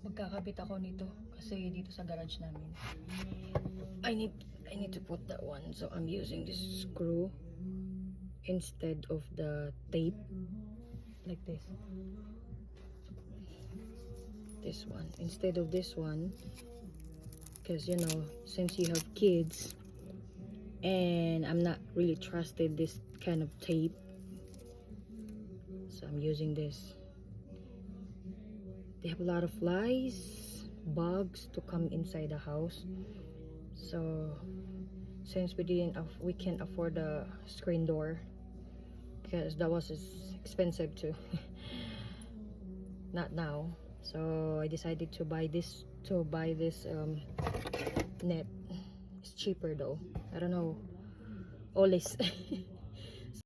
Magkakabit ako nito kasi dito sa garage namin. I need to put that one, so I'm using this screw instead of the tape, like this. This one instead of this one, because you know, since you have kids and I'm not really trusted this kind of tape, so I'm using this. They have a lot of flies, bugs to come inside the house, so since we can't afford a screen door because that was expensive too. Not now, so I decided to buy this net. It's cheaper though, I don't know, Olis.